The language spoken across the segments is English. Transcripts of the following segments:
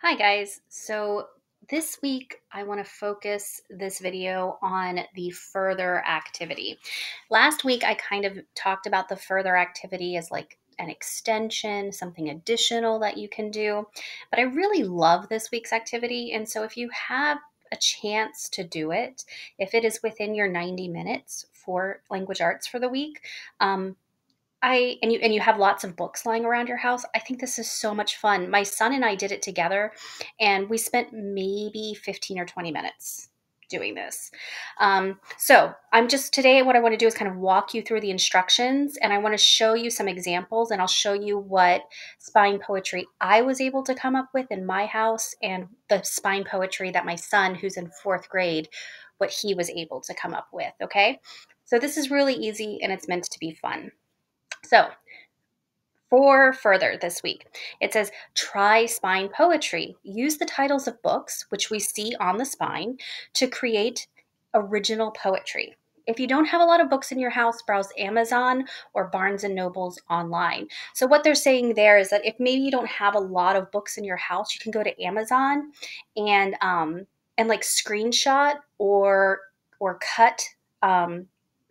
Hi guys, so this week I want to focus this video on the further activity. Last week I kind of talked about the further activity as like an extension, something additional that you can do, but I really love this week's activity, and so if you have a chance to do it, if it is within your 90 minutes for language arts for the week, and you have lots of books lying around your house. I think this is so much fun. My son and I did it together, and we spent maybe 15 or 20 minutes doing this. So I'm just today, what I want to do is kind of walk you through the instructions, and I want to show you some examples, and I'll show you what spine poetry I was able to come up with in my house, and the spine poetry that my son, who's in 4th grade, what he was able to come up with. Okay, so this is really easy, and it's meant to be fun. So, for further this week, it says try spine poetry. Use the titles of books, which we see on the spine, to create original poetry. If you don't have a lot of books in your house, browse Amazon or Barnes and Nobles online. So what they're saying there is that if maybe you don't have a lot of books in your house, you can go to Amazon and like screenshot or cut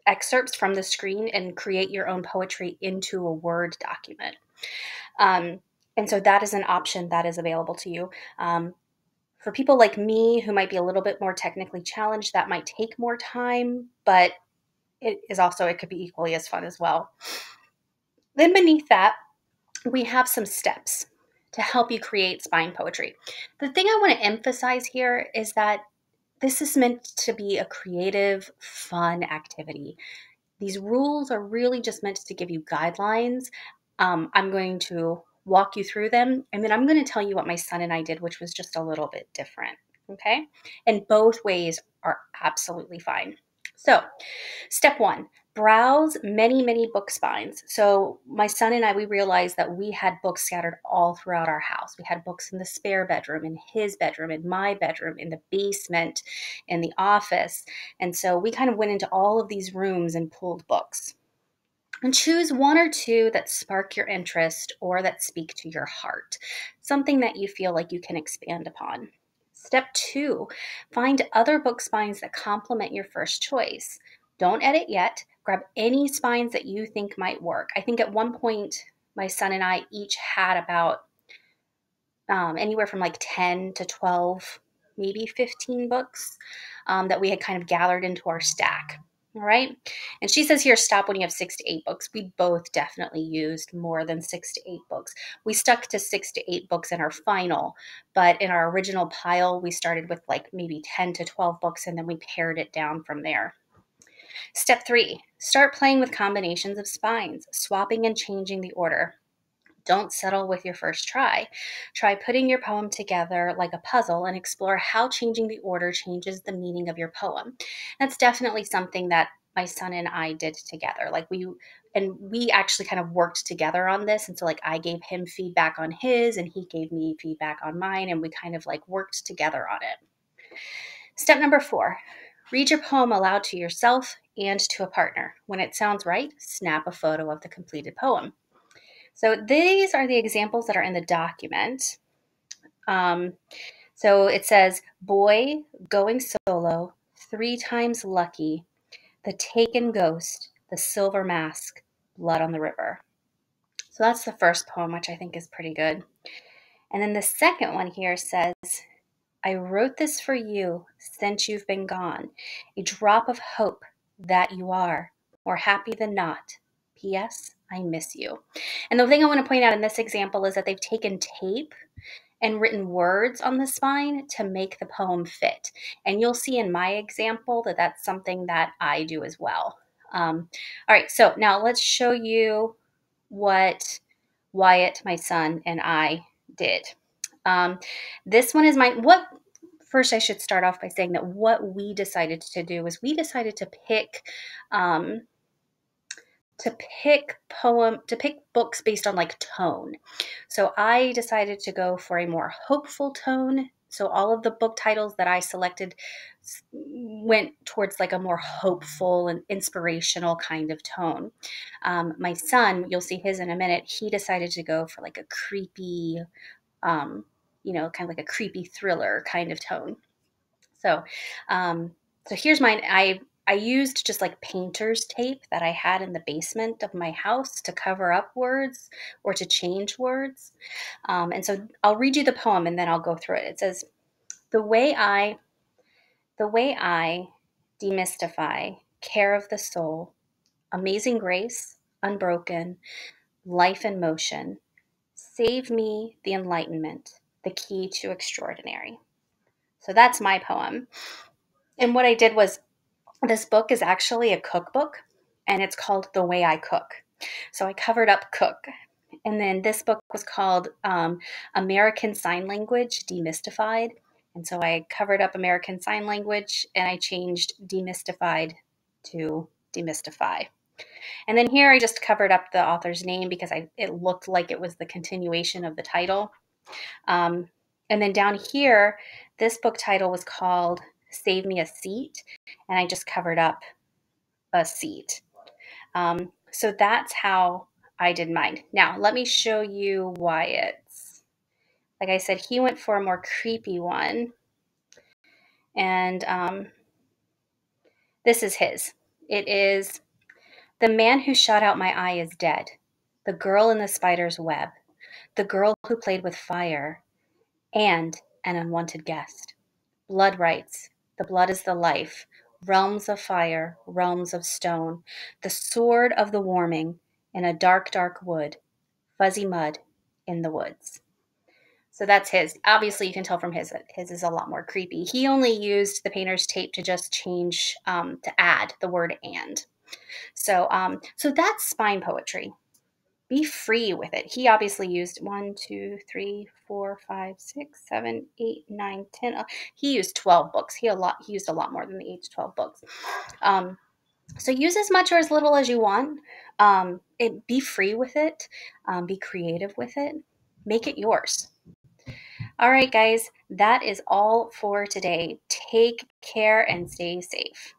excerpts from the screen and create your own poetry into a Word document. And so that is an option that is available to you. For people like me who might be a little bit more technically challenged, that might take more time, but it could be equally as fun as well. Then beneath that, we have some steps to help you create spine poetry. The thing I want to emphasize here is that this is meant to be a creative, fun activity. These rules are really just meant to give you guidelines. I'm going to walk you through them, and then I'm going to tell you what my son and I did, which was just a little bit different, okay? And both ways are absolutely fine. So, step 1, browse many book spines. So my son and I, we realized that we had books scattered all throughout our house. We had books in the spare bedroom, in his bedroom, in my bedroom, in the basement, in the office. And so we kind of went into all of these rooms and pulled books. And choose one or two that spark your interest or that speak to your heart, something that you feel like you can expand upon. Step 2, find other book spines that complement your first choice. Don't edit yet. Grab any spines that you think might work. I think at one point, my son and I each had about anywhere from like 10 to 12, maybe 15 books that we had kind of gathered into our stack. All right. And she says here, stop when you have 6 to 8 books. We both definitely used more than 6 to 8 books. We stuck to 6 to 8 books in our final, but in our original pile, we started with like maybe 10 to 12 books, and then we pared it down from there. Step 3, start playing with combinations of spines, swapping and changing the order. Don't settle with your first try. Try putting your poem together like a puzzle and explore how changing the order changes the meaning of your poem. That's definitely something that my son and I did together. We actually kind of worked together on this. And so like I gave him feedback on his and he gave me feedback on mine, and we kind of like worked together on it. Step number 4, read your poem aloud to yourself and to a partner. When it sounds right, snap a photo of the completed poem. So these are the examples that are in the document. So it says, boy, going solo, 3 times lucky, the taken ghost, the silver mask, blood on the river. So that's the first poem, which I think is pretty good. And then the second one here says, I wrote this for you since you've been gone, a drop of hope that you are, more happy than not. P.S. I miss you. And the thing I want to point out in this example is that they've taken tape and written words on the spine to make the poem fit. And you'll see in my example that that's something that I do as well. All right, so now let's show you what Wyatt, my son, and I did. This one is mine. First, I should start off by saying that what we decided to do is we decided to pick books based on like tone. So I decided to go for a more hopeful tone. So all of the book titles that I selected went towards like a more hopeful and inspirational kind of tone. My son, you'll see his in a minute, he decided to go for like a creepy, you know, kind of like a creepy thriller kind of tone. So, so here's mine. I used just like painter's tape that I had in the basement of my house to cover up words or to change words. And so I'll read you the poem and then I'll go through it. It says, "The way I, the way I demystify care of the soul, amazing grace, unbroken, life in motion, save me the enlightenment, the key to extraordinary." So that's my poem. And what I did was, this book is actually a cookbook and it's called The Way I Cook. So I covered up cook. And then this book was called American Sign Language Demystified. And so I covered up American Sign Language and I changed demystified to demystify. And then here I just covered up the author's name because it looked like it was the continuation of the title. Um, and then down here, this book title was called Save Me a Seat. And I just covered up a seat. So that's how I did mine. Now, let me show you Wyatt's. Like I said, he went for a more creepy one. And this is his. It is, "The man who shot out my eye is dead. The girl in the spider's web. The girl who played with fire. And an unwanted guest. Blood writes, the blood is the life. Realms of fire, realms of stone. The sword of the warming in a dark, dark wood. Fuzzy mud in the woods." So that's his. Obviously, you can tell from his that his is a lot more creepy. He only used the painter's tape to just change, to add the word "and." So, so that's spine poetry. Be free with it. He obviously used 1, 2, 3, 4, 5, 6, 7, 8, 9, 10. He used 12 books. He used a lot more than the 8 to 12 books. So use as much or as little as you want. Be free with it. Be creative with it. Make it yours. All right, guys, that is all for today. Take care and stay safe.